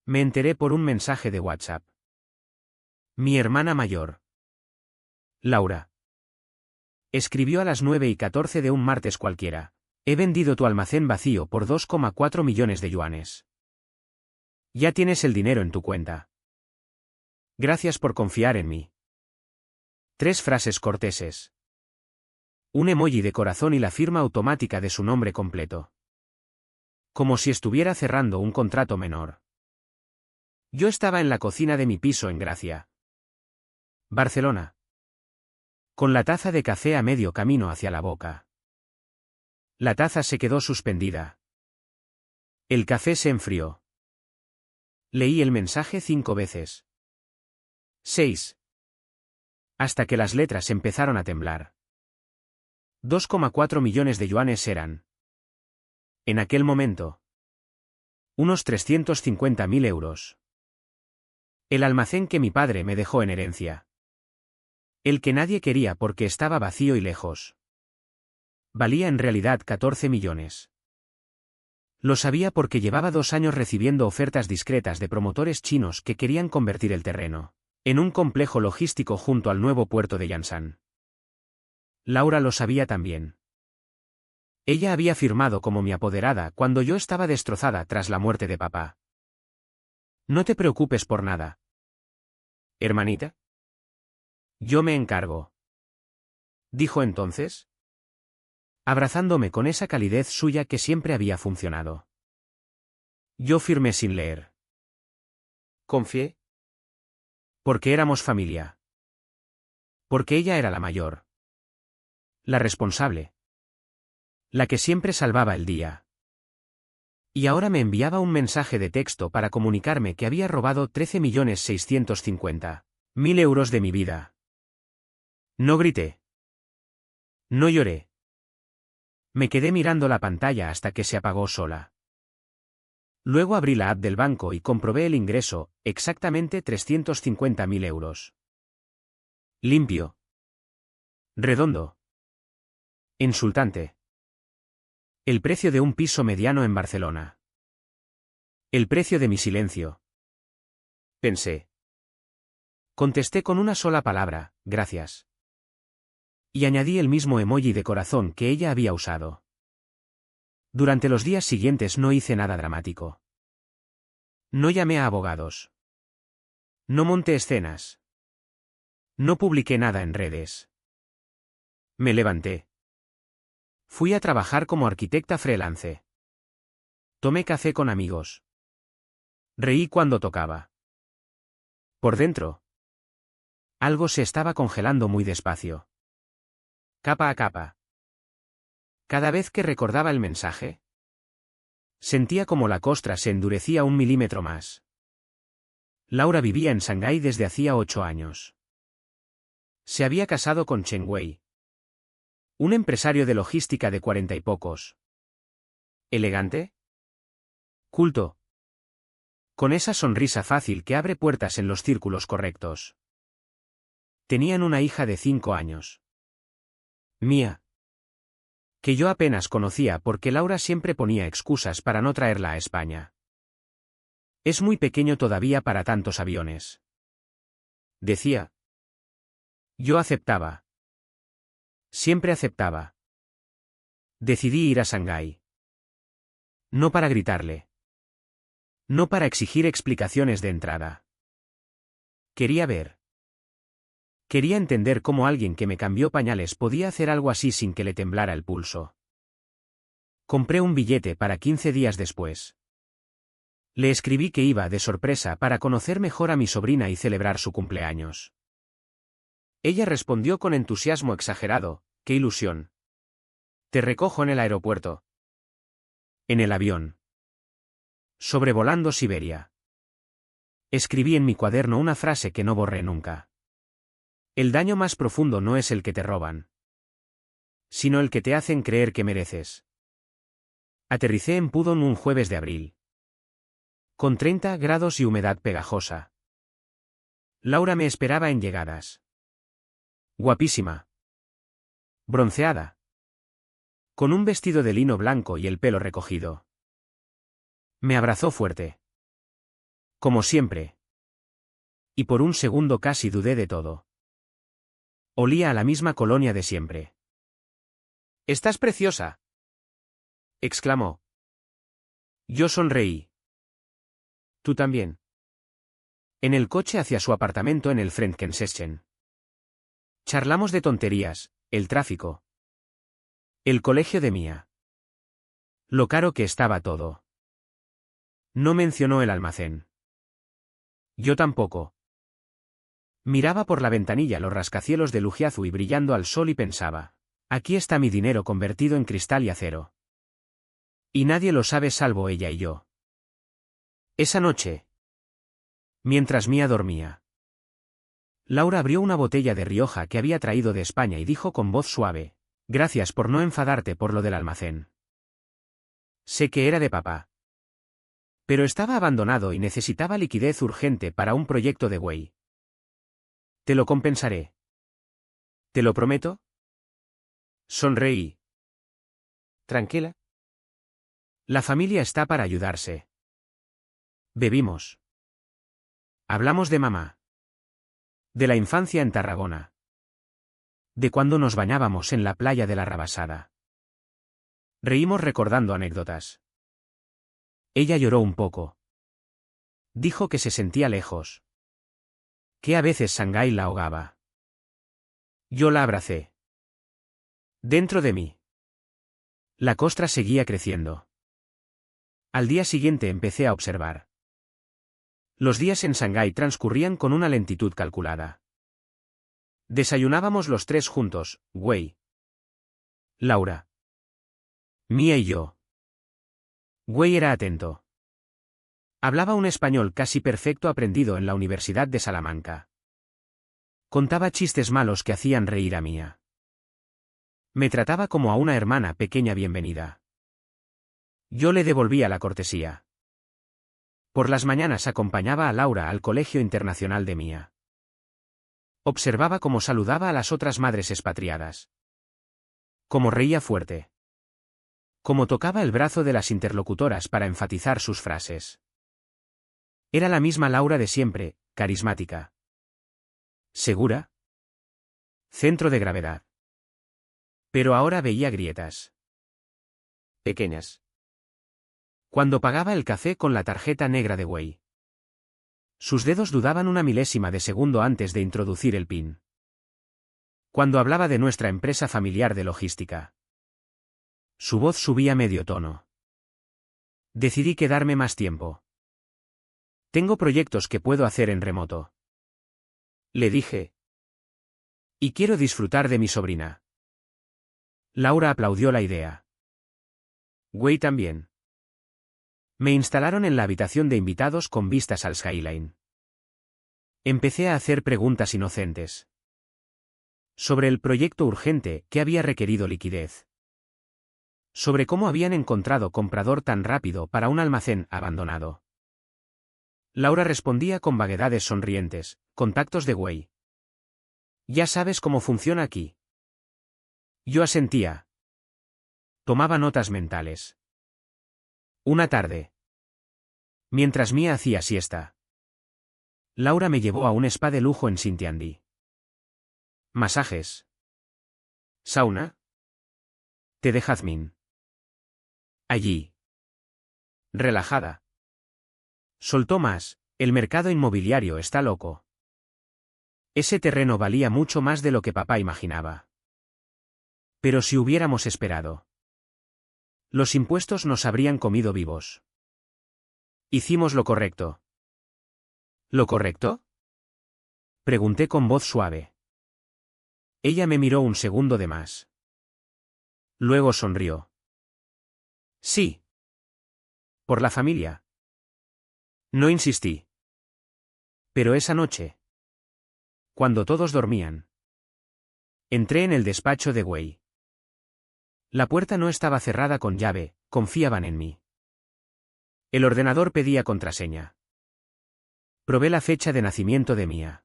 Me enteré por un mensaje de WhatsApp. Mi hermana mayor, Laura, escribió a las 9:14 de un martes cualquiera. He vendido tu almacén vacío por 2,4 millones de yuanes. Ya tienes el dinero en tu cuenta. Gracias por confiar en mí. 3 frases corteses. Un emoji de corazón y la firma automática de su nombre completo. Como si estuviera cerrando un contrato menor. Yo estaba en la cocina de mi piso en Gracia, Barcelona, con la taza de café a medio camino hacia la boca. La taza se quedó suspendida. El café se enfrió. Leí el mensaje 5 veces. 6. Hasta que las letras empezaron a temblar. 2,4 millones de yuanes eran, en aquel momento, unos 350.000 euros. El almacén que mi padre me dejó en herencia. El que nadie quería porque estaba vacío y lejos. Valía en realidad 14 millones. Lo sabía porque llevaba 2 años recibiendo ofertas discretas de promotores chinos que querían convertir el terreno en un complejo logístico junto al nuevo puerto de Yansan. Laura lo sabía también. Ella había firmado como mi apoderada cuando yo estaba destrozada tras la muerte de papá. No te preocupes por nada, hermanita. Yo me encargo, dijo entonces, abrazándome con esa calidez suya que siempre había funcionado. Yo firmé sin leer. Confié. Porque éramos familia. Porque ella era la mayor. La responsable. La que siempre salvaba el día. Y ahora me enviaba un mensaje de texto para comunicarme que había robado 13.650.000 euros de mi vida. No grité. No lloré. Me quedé mirando la pantalla hasta que se apagó sola. Luego abrí la app del banco y comprobé el ingreso, exactamente 350.000 euros. Limpio. Redondo. Insultante. El precio de un piso mediano en Barcelona. El precio de mi silencio. Pensé. Contesté con una sola palabra, gracias. Y añadí el mismo emoji de corazón que ella había usado. Durante los días siguientes no hice nada dramático. No llamé a abogados. No monté escenas. No publiqué nada en redes. Me levanté. Fui a trabajar como arquitecta freelance. Tomé café con amigos. Reí cuando tocaba. Por dentro, algo se estaba congelando muy despacio. Capa a capa. Cada vez que recordaba el mensaje, sentía como la costra se endurecía 1 milímetro más. Laura vivía en Shanghái desde hacía 8 años. Se había casado con Chen Wei, un empresario de logística de 40 y pocos. Elegante. Culto. Con esa sonrisa fácil que abre puertas en los círculos correctos. Tenían una hija de 5 años. Mía. Que yo apenas conocía porque Laura siempre ponía excusas para no traerla a España. Es muy pequeño todavía para tantos aviones. Decía. Yo aceptaba. Siempre aceptaba. Decidí ir a Shanghái. No para gritarle. No para exigir explicaciones de entrada. Quería ver. Quería entender cómo alguien que me cambió pañales podía hacer algo así sin que le temblara el pulso. Compré un billete para 15 días después. Le escribí que iba de sorpresa para conocer mejor a mi sobrina y celebrar su cumpleaños. Ella respondió con entusiasmo exagerado, ¡qué ilusión! Te recojo en el aeropuerto. En el avión. Sobrevolando Siberia. Escribí en mi cuaderno una frase que no borré nunca. El daño más profundo no es el que te roban, sino el que te hacen creer que mereces. Aterricé en Pudong un jueves de abril. Con 30 grados y humedad pegajosa. Laura me esperaba en llegadas. Guapísima. Bronceada. Con un vestido de lino blanco y el pelo recogido. Me abrazó fuerte. Como siempre. Y por un segundo casi dudé de todo. Olía a la misma colonia de siempre. «Estás preciosa», exclamó. Yo sonreí. «Tú también». En el coche hacia su apartamento en el Frankenstein. Charlamos de tonterías, el tráfico. El colegio de Mia. Lo caro que estaba todo. No mencionó el almacén. Yo tampoco. Miraba por la ventanilla los rascacielos de Lujiazú y brillando al sol y pensaba, aquí está mi dinero convertido en cristal y acero. Y nadie lo sabe salvo ella y yo. Esa noche, mientras Mia dormía, Laura abrió una botella de Rioja que había traído de España y dijo con voz suave, gracias por no enfadarte por lo del almacén. Sé que era de papá. Pero estaba abandonado y necesitaba liquidez urgente para un proyecto de Way. Te lo compensaré. ¿Te lo prometo? Sonreí. Tranquila. La familia está para ayudarse. Bebimos. Hablamos de mamá. De la infancia en Tarragona. De cuando nos bañábamos en la playa de la Rabasada. Reímos recordando anécdotas. Ella lloró un poco. Dijo que se sentía lejos. Que a veces Shanghái la ahogaba. Yo la abracé. Dentro de mí. La costra seguía creciendo. Al día siguiente empecé a observar. Los días en Shanghái transcurrían con una lentitud calculada. Desayunábamos los tres juntos, Wei, Laura, Mia y yo. Wei era atento. Hablaba un español casi perfecto aprendido en la Universidad de Salamanca. Contaba chistes malos que hacían reír a Mia. Me trataba como a una hermana pequeña bienvenida. Yo le devolvía la cortesía. Por las mañanas acompañaba a Laura al Colegio Internacional de Mia. Observaba cómo saludaba a las otras madres expatriadas. Cómo reía fuerte. Cómo tocaba el brazo de las interlocutoras para enfatizar sus frases. Era la misma Laura de siempre, carismática. ¿Segura? Centro de gravedad. Pero ahora veía grietas. Pequeñas. Cuando pagaba el café con la tarjeta negra de Wei. Sus dedos dudaban una milésima de segundo antes de introducir el PIN. Cuando hablaba de nuestra empresa familiar de logística. Su voz subía medio tono. Decidí quedarme más tiempo. Tengo proyectos que puedo hacer en remoto. Le dije. Y quiero disfrutar de mi sobrina. Laura aplaudió la idea. Wei también. Me instalaron en la habitación de invitados con vistas al skyline. Empecé a hacer preguntas inocentes. Sobre el proyecto urgente que había requerido liquidez. Sobre cómo habían encontrado comprador tan rápido para un almacén abandonado. Laura respondía con vaguedades sonrientes, contactos de Wei. Ya sabes cómo funciona aquí. Yo asentía. Tomaba notas mentales. Una tarde. Mientras Mia hacía siesta. Laura me llevó a un spa de lujo en Sintiandí. Masajes. Sauna. Té de jazmín. Allí. Relajada. Soltó más, el mercado inmobiliario está loco. Ese terreno valía mucho más de lo que papá imaginaba. Pero si hubiéramos esperado. Los impuestos nos habrían comido vivos. Hicimos lo correcto. ¿Lo correcto? Pregunté con voz suave. Ella me miró un segundo de más. Luego sonrió. Sí. Por la familia. No insistí. Pero esa noche. Cuando todos dormían. Entré en el despacho de Wei. La puerta no estaba cerrada con llave, confiaban en mí. El ordenador pedía contraseña. Probé la fecha de nacimiento de Mia.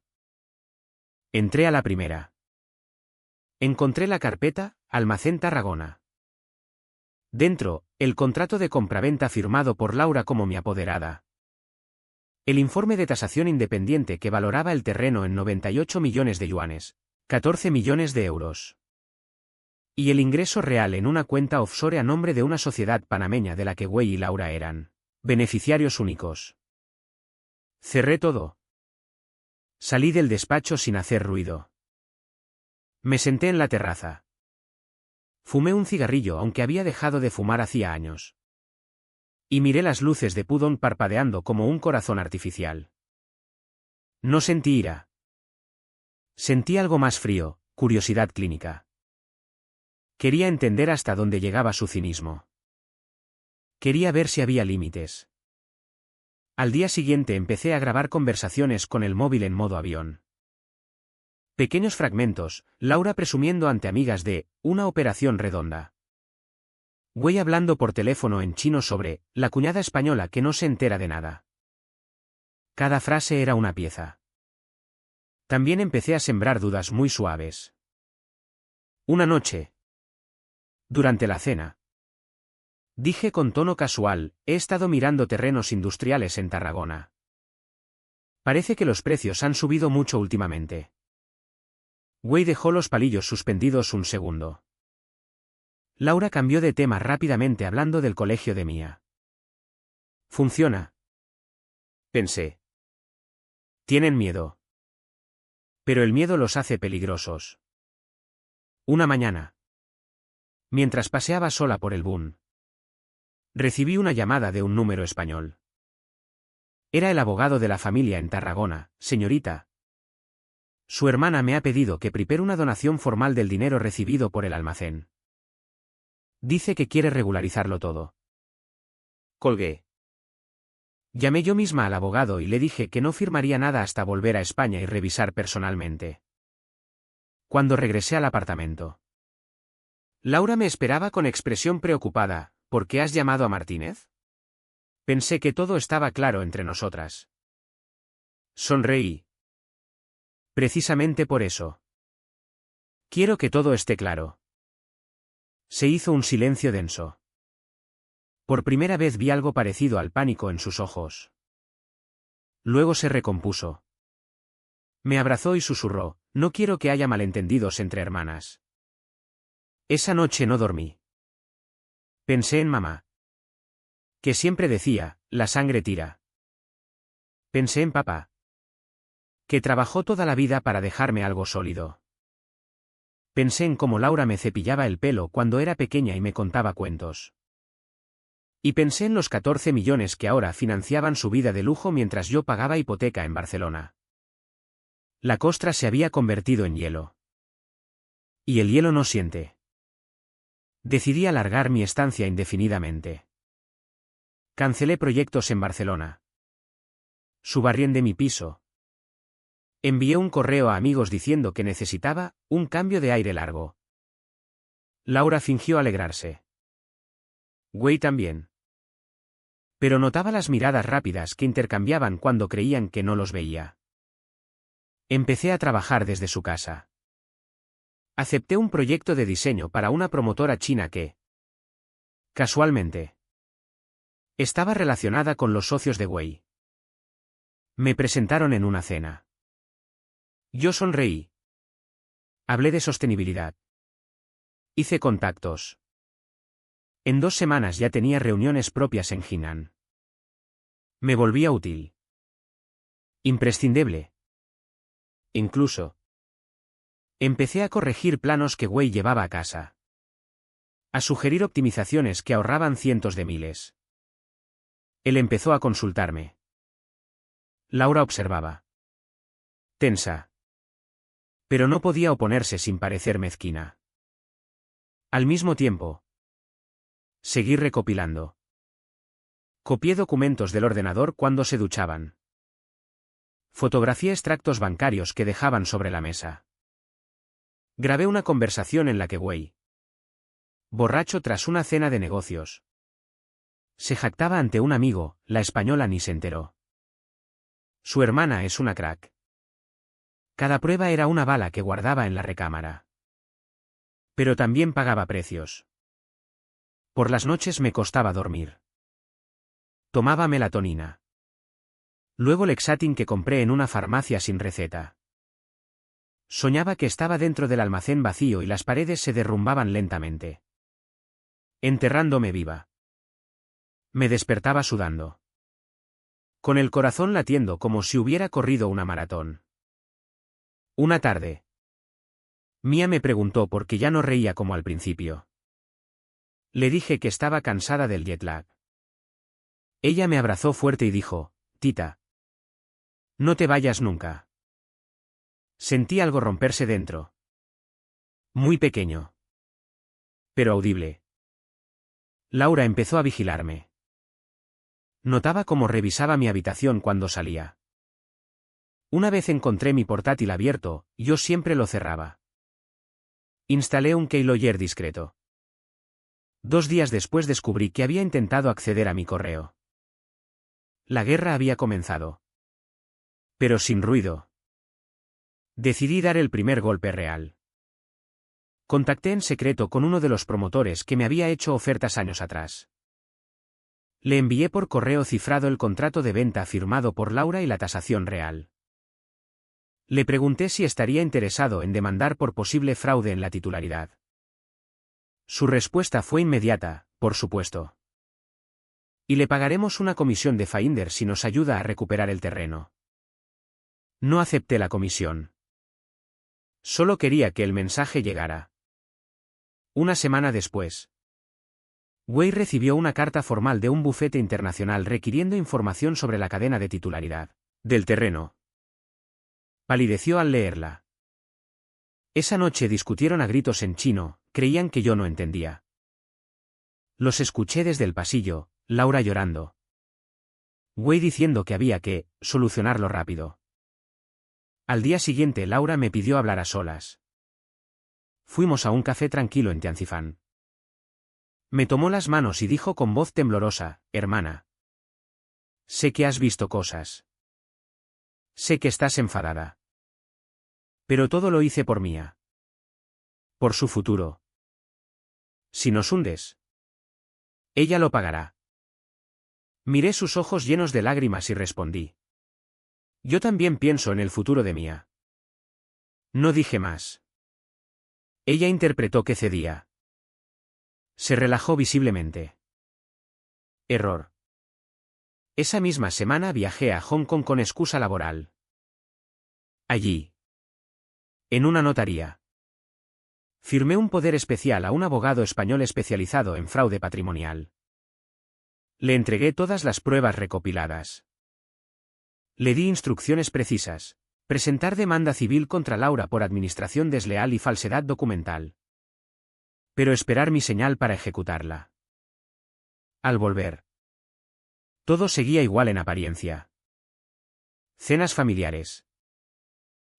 Entré a la primera. Encontré la carpeta, Almacén Tarragona. Dentro, el contrato de compraventa firmado por Laura como mi apoderada. El informe de tasación independiente que valoraba el terreno en 98 millones de yuanes, 14 millones de euros. Y el ingreso real en una cuenta offshore a nombre de una sociedad panameña de la que Wei y Laura eran beneficiarios únicos. Cerré todo. Salí del despacho sin hacer ruido. Me senté en la terraza. Fumé un cigarrillo aunque había dejado de fumar hacía años. Y miré las luces de Pudong parpadeando como un corazón artificial. No sentí ira. Sentí algo más frío, curiosidad clínica. Quería entender hasta dónde llegaba su cinismo. Quería ver si había límites. Al día siguiente empecé a grabar conversaciones con el móvil en modo avión. Pequeños fragmentos, Laura presumiendo ante amigas de una operación redonda. Wei hablando por teléfono en chino sobre la cuñada española que no se entera de nada. Cada frase era una pieza. También empecé a sembrar dudas muy suaves. Una noche, durante la cena, dije con tono casual, he estado mirando terrenos industriales en Tarragona. Parece que los precios han subido mucho últimamente. Wei dejó los palillos suspendidos un segundo. Laura cambió de tema rápidamente hablando del colegio de Mia. Funciona. Pensé. Tienen miedo. Pero el miedo los hace peligrosos. Una mañana, mientras paseaba sola por el Bund, recibí una llamada de un número español. Era el abogado de la familia en Tarragona, señorita. Su hermana me ha pedido que prepare una donación formal del dinero recibido por el almacén. Dice que quiere regularizarlo todo. Colgué. Llamé yo misma al abogado y le dije que no firmaría nada hasta volver a España y revisar personalmente. Cuando regresé al apartamento, Laura me esperaba con expresión preocupada. ¿Por qué has llamado a Martínez? Pensé que todo estaba claro entre nosotras. Sonreí. Precisamente por eso. Quiero que todo esté claro. Se hizo un silencio denso. Por primera vez vi algo parecido al pánico en sus ojos. Luego se recompuso. Me abrazó y susurró, no quiero que haya malentendidos entre hermanas. Esa noche no dormí. Pensé en mamá. Que siempre decía, la sangre tira. Pensé en papá. Que trabajó toda la vida para dejarme algo sólido. Pensé en cómo Laura me cepillaba el pelo cuando era pequeña y me contaba cuentos. Y pensé en los 14 millones que ahora financiaban su vida de lujo mientras yo pagaba hipoteca en Barcelona. La costra se había convertido en hielo. Y el hielo no siente. Decidí alargar mi estancia indefinidamente. Cancelé proyectos en Barcelona. Subarriendé mi piso. Envié un correo a amigos diciendo que necesitaba un cambio de aire largo. Laura fingió alegrarse. Wei también. Pero notaba las miradas rápidas que intercambiaban cuando creían que no los veía. Empecé a trabajar desde su casa. Acepté un proyecto de diseño para una promotora china que, casualmente, estaba relacionada con los socios de Wei. Me presentaron en una cena. Yo sonreí. Hablé de sostenibilidad. Hice contactos. En 2 semanas ya tenía reuniones propias en Jinan. Me volvía útil. Imprescindible. Incluso, empecé a corregir planos que Wei llevaba a casa. A sugerir optimizaciones que ahorraban cientos de miles. Él empezó a consultarme. Laura observaba. Tensa. Pero no podía oponerse sin parecer mezquina. Al mismo tiempo, seguí recopilando. Copié documentos del ordenador cuando se duchaban. Fotografié extractos bancarios que dejaban sobre la mesa. Grabé una conversación en la que Wei, borracho tras una cena de negocios, se jactaba ante un amigo, la española ni se enteró. Su hermana es una crack. Cada prueba era una bala que guardaba en la recámara. Pero también pagaba precios. Por las noches me costaba dormir. Tomaba melatonina. Luego Lexatin que compré en una farmacia sin receta. Soñaba que estaba dentro del almacén vacío y las paredes se derrumbaban lentamente, enterrándome viva. Me despertaba sudando, con el corazón latiendo como si hubiera corrido una maratón. Una tarde, Mia me preguntó por qué ya no reía como al principio. Le dije que estaba cansada del jet lag. Ella me abrazó fuerte y dijo, Tita, no te vayas nunca. Sentí algo romperse dentro. Muy pequeño, pero audible. Laura empezó a vigilarme. Notaba cómo revisaba mi habitación cuando salía. Una vez encontré mi portátil abierto, yo siempre lo cerraba. Instalé un keylogger discreto. 2 días después descubrí que había intentado acceder a mi correo. La guerra había comenzado. Pero sin ruido. Decidí dar el primer golpe real. Contacté en secreto con uno de los promotores que me había hecho ofertas años atrás. Le envié por correo cifrado el contrato de venta firmado por Laura y la tasación real. Le pregunté si estaría interesado en demandar por posible fraude en la titularidad. Su respuesta fue inmediata, por supuesto. Y le pagaremos una comisión de Finder si nos ayuda a recuperar el terreno. No acepté la comisión. Solo quería que el mensaje llegara. Una semana después, Wei recibió una carta formal de un bufete internacional requiriendo información sobre la cadena de titularidad del terreno. Palideció al leerla. Esa noche discutieron a gritos en chino, creían que yo no entendía. Los escuché desde el pasillo, Laura llorando. Wei diciendo que había que solucionarlo rápido. Al día siguiente Laura me pidió hablar a solas. Fuimos a un café tranquilo en Tianzifan. Me tomó las manos y dijo con voz temblorosa, hermana. Sé que has visto cosas. Sé que estás enfadada. Pero todo lo hice por Mia. Por su futuro. Si nos hundes, ella lo pagará. Miré sus ojos llenos de lágrimas y respondí. Yo también pienso en el futuro de Mia. No dije más. Ella interpretó que cedía. Se relajó visiblemente. Error. Esa misma semana viajé a Hong Kong con excusa laboral. Allí, en una notaría, firmé un poder especial a un abogado español especializado en fraude patrimonial. Le entregué todas las pruebas recopiladas. Le di instrucciones precisas. Presentar demanda civil contra Laura por administración desleal y falsedad documental. Pero esperar mi señal para ejecutarla. Al volver, todo seguía igual en apariencia. Cenas familiares.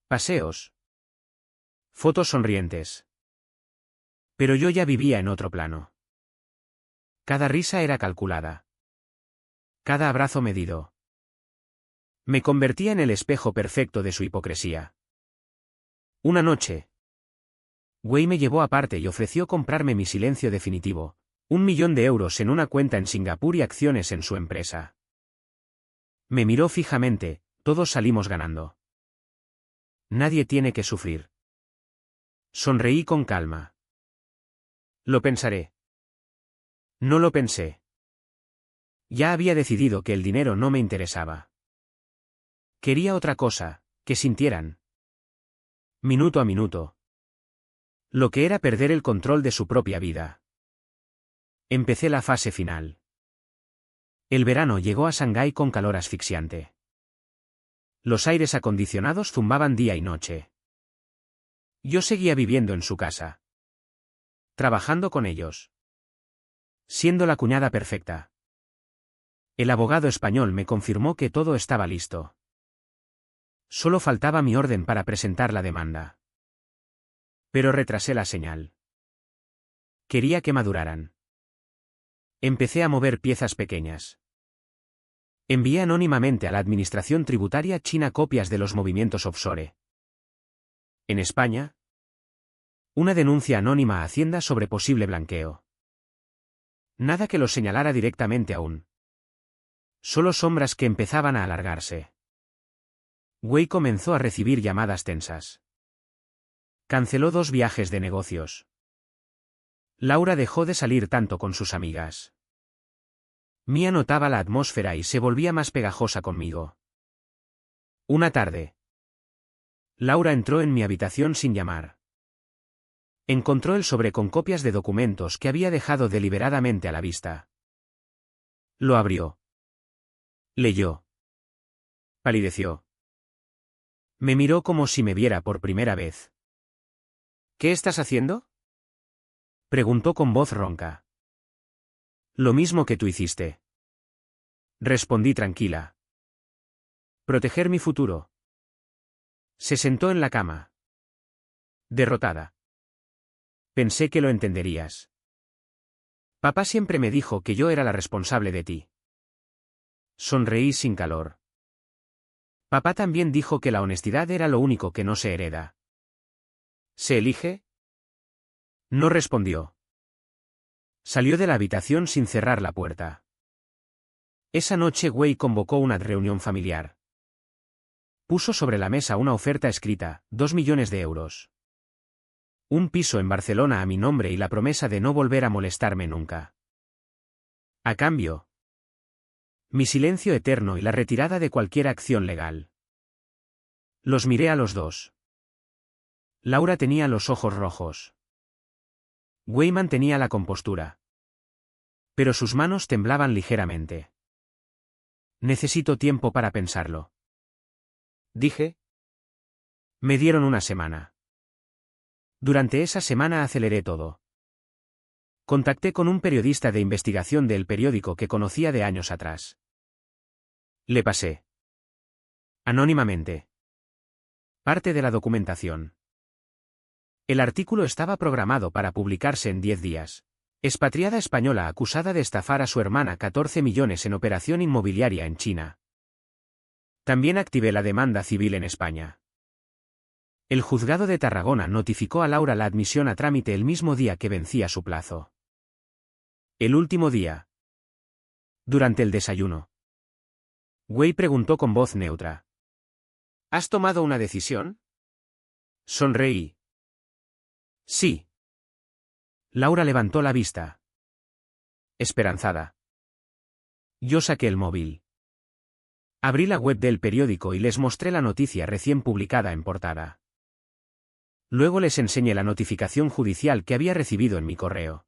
Paseos. Fotos sonrientes. Pero yo ya vivía en otro plano. Cada risa era calculada. Cada abrazo medido. Me convertía en el espejo perfecto de su hipocresía. Una noche, Wei me llevó aparte y ofreció comprarme mi silencio definitivo, 1 millón de euros en una cuenta en Singapur y acciones en su empresa. Me miró fijamente, todos salimos ganando. Nadie tiene que sufrir. Sonreí con calma. Lo pensaré. No lo pensé. Ya había decidido que el dinero no me interesaba. Quería otra cosa, que sintieran. Minuto a minuto. Lo que era perder el control de su propia vida. Empecé la fase final. El verano llegó a Shanghái con calor asfixiante. Los aires acondicionados zumbaban día y noche. Yo seguía viviendo en su casa. Trabajando con ellos. Siendo la cuñada perfecta. El abogado español me confirmó que todo estaba listo. Solo faltaba mi orden para presentar la demanda. Pero retrasé la señal. Quería que maduraran. Empecé a mover piezas pequeñas. Envié anónimamente a la Administración Tributaria China copias de los movimientos offshore. En España, una denuncia anónima a Hacienda sobre posible blanqueo. Nada que lo señalara directamente aún. Solo sombras que empezaban a alargarse. Wei comenzó a recibir llamadas tensas. Canceló 2 viajes de negocios. Laura dejó de salir tanto con sus amigas. Mia notaba la atmósfera y se volvía más pegajosa conmigo. Una tarde. Laura entró en mi habitación sin llamar. Encontró el sobre con copias de documentos que había dejado deliberadamente a la vista. Lo abrió. Leyó. Palideció. Me miró como si me viera por primera vez. ¿Qué estás haciendo?, preguntó con voz ronca. Lo mismo que tú hiciste. Respondí tranquila. Proteger mi futuro. Se sentó en la cama. Derrotada. Pensé que lo entenderías. Papá siempre me dijo que yo era la responsable de ti. Sonreí sin calor. Papá también dijo que la honestidad era lo único que no se hereda. ¿Se elige? No respondió. Salió de la habitación sin cerrar la puerta. Esa noche Wei convocó una reunión familiar. Puso sobre la mesa una oferta escrita, 2 millones de euros. Un piso en Barcelona a mi nombre y la promesa de no volver a molestarme nunca. A cambio, mi silencio eterno y la retirada de cualquier acción legal. Los miré a los dos. Laura tenía los ojos rojos. Wei mantenía la compostura. Pero sus manos temblaban ligeramente. Necesito tiempo para pensarlo. Dije. Me dieron una semana. Durante esa semana aceleré todo. Contacté con un periodista de investigación del periódico que conocía de años atrás. Le pasé. Anónimamente. Parte de la documentación. El artículo estaba programado para publicarse en 10 días. Expatriada española acusada de estafar a su hermana 14 millones en operación inmobiliaria en China. También activé la demanda civil en España. El juzgado de Tarragona notificó a Laura la admisión a trámite el mismo día que vencía su plazo. El último día. Durante el desayuno. Wei preguntó con voz neutra. ¿Has tomado una decisión? Sonreí. Sí. Laura levantó la vista. Esperanzada. Yo saqué el móvil. Abrí la web del periódico y les mostré la noticia recién publicada en portada. Luego les enseñé la notificación judicial que había recibido en mi correo.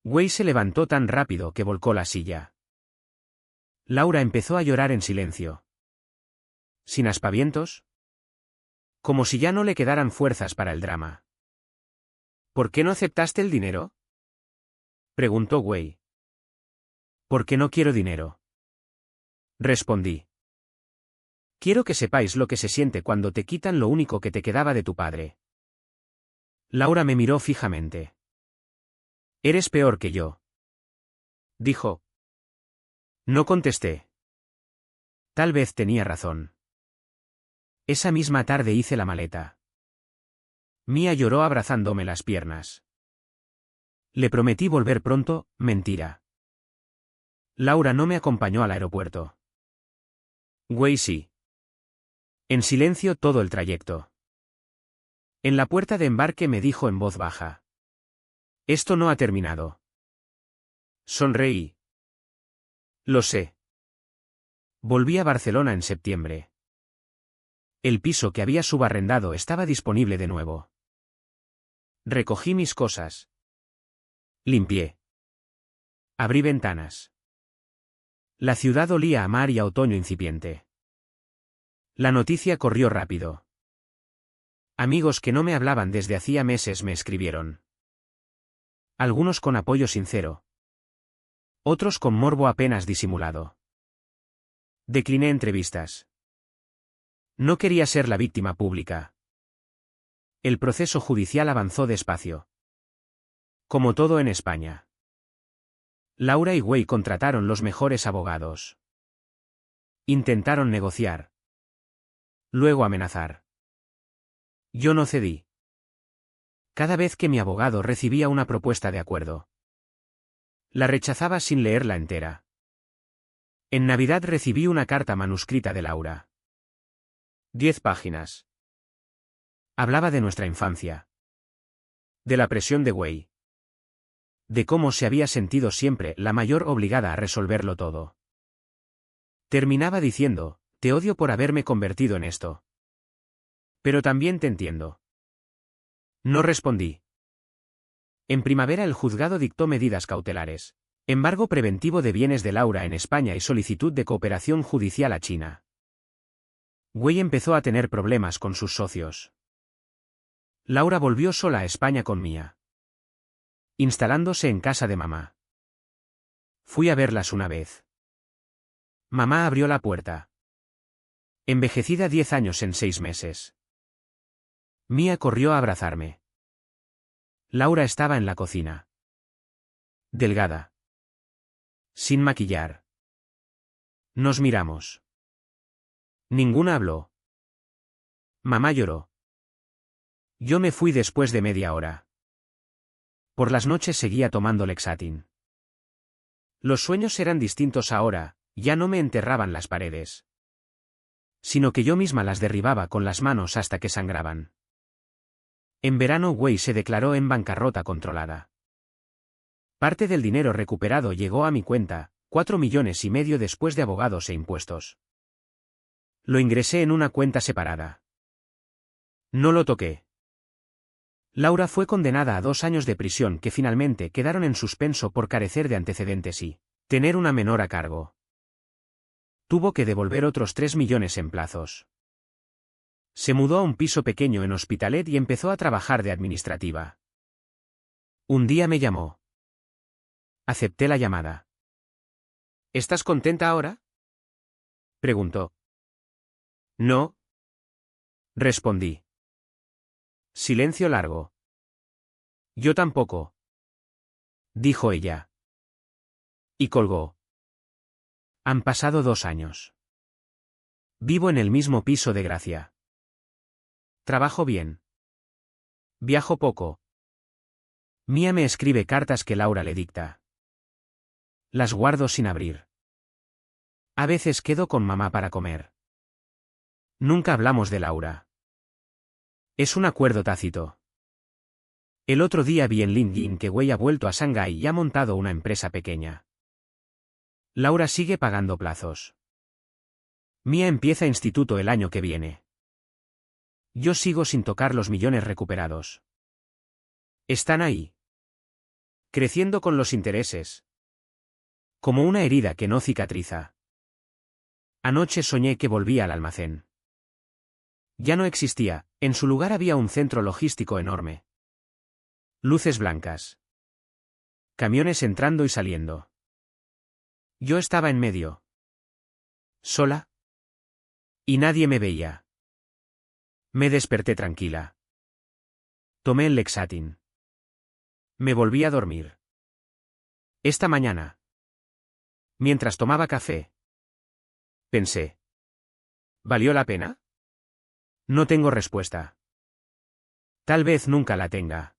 Wei se levantó tan rápido que volcó la silla. Laura empezó a llorar en silencio. ¿Sin aspavientos? Como si ya no le quedaran fuerzas para el drama. ¿Por qué no aceptaste el dinero?, preguntó Wei. Porque no quiero dinero. Respondí. Quiero que sepáis lo que se siente cuando te quitan lo único que te quedaba de tu padre. Laura me miró fijamente. Eres peor que yo, dijo. No contesté. Tal vez tenía razón. Esa misma tarde hice la maleta. Mia lloró abrazándome las piernas. Le prometí volver pronto, mentira. Laura no me acompañó al aeropuerto. Wei sí. En silencio todo el trayecto. En la puerta de embarque me dijo en voz baja. Esto no ha terminado. Sonreí. Lo sé. Volví a Barcelona en septiembre. El piso que había subarrendado estaba disponible de nuevo. Recogí mis cosas. Limpié. Abrí ventanas. La ciudad olía a mar y a otoño incipiente. La noticia corrió rápido. Amigos que no me hablaban desde hacía meses me escribieron. Algunos con apoyo sincero. Otros con morbo apenas disimulado. Decliné entrevistas. No quería ser la víctima pública. El proceso judicial avanzó despacio. Como todo en España. Laura y Wei contrataron los mejores abogados. Intentaron negociar. Luego amenazar. Yo no cedí. Cada vez que mi abogado recibía una propuesta de acuerdo, la rechazaba sin leerla entera. En Navidad recibí una carta manuscrita de Laura. 10 páginas. Hablaba de nuestra infancia. De la presión de Wei. De cómo se había sentido siempre la mayor obligada a resolverlo todo. Terminaba diciendo, te odio por haberme convertido en esto. Pero también te entiendo. No respondí. En primavera el juzgado dictó medidas cautelares, embargo preventivo de bienes de Laura en España y solicitud de cooperación judicial a China. Wei empezó a tener problemas con sus socios. Laura volvió sola a España con Mia, instalándose en casa de mamá. Fui a verlas una vez. Mamá abrió la puerta. Envejecida 10 años en 6 meses. Mia corrió a abrazarme. Laura estaba en la cocina. Delgada. Sin maquillar. Nos miramos. Ninguna habló. Mamá lloró. Yo me fui después de media hora. Por las noches seguía tomando Lexatin. Los sueños eran distintos ahora, ya no me enterraban las paredes, sino que yo misma las derribaba con las manos hasta que sangraban. En verano Wei se declaró en bancarrota controlada. Parte del dinero recuperado llegó a mi cuenta, 4,5 millones después de abogados e impuestos. Lo ingresé en una cuenta separada. No lo toqué. Laura fue condenada a 2 años de prisión que finalmente quedaron en suspenso por carecer de antecedentes y tener una menor a cargo. Tuvo que devolver otros 3 millones en plazos. Se mudó a un piso pequeño en Hospitalet y empezó a trabajar de administrativa. Un día me llamó. Acepté la llamada. ¿Estás contenta ahora?, preguntó. No, respondí. Silencio largo. Yo tampoco, dijo ella. Y colgó. Han pasado 2 años. Vivo en el mismo piso de Gracia. Trabajo bien. Viajo poco. Mia me escribe cartas que Laura le dicta. Las guardo sin abrir. A veces quedo con mamá para comer. Nunca hablamos de Laura. Es un acuerdo tácito. El otro día vi en LinkedIn que Wei ha vuelto a Shanghái y ha montado una empresa pequeña. Laura sigue pagando plazos. Mia empieza instituto el año que viene. Yo sigo sin tocar los millones recuperados. Están ahí. Creciendo con los intereses. Como una herida que no cicatriza. Anoche soñé que volvía al almacén. Ya no existía, en su lugar había un centro logístico enorme. Luces blancas. Camiones entrando y saliendo. Yo estaba en medio. Sola. Y nadie me veía. Me desperté tranquila. Tomé el Lexatin. Me volví a dormir. Esta mañana, mientras tomaba café, pensé. ¿Valió la pena? No tengo respuesta. Tal vez nunca la tenga.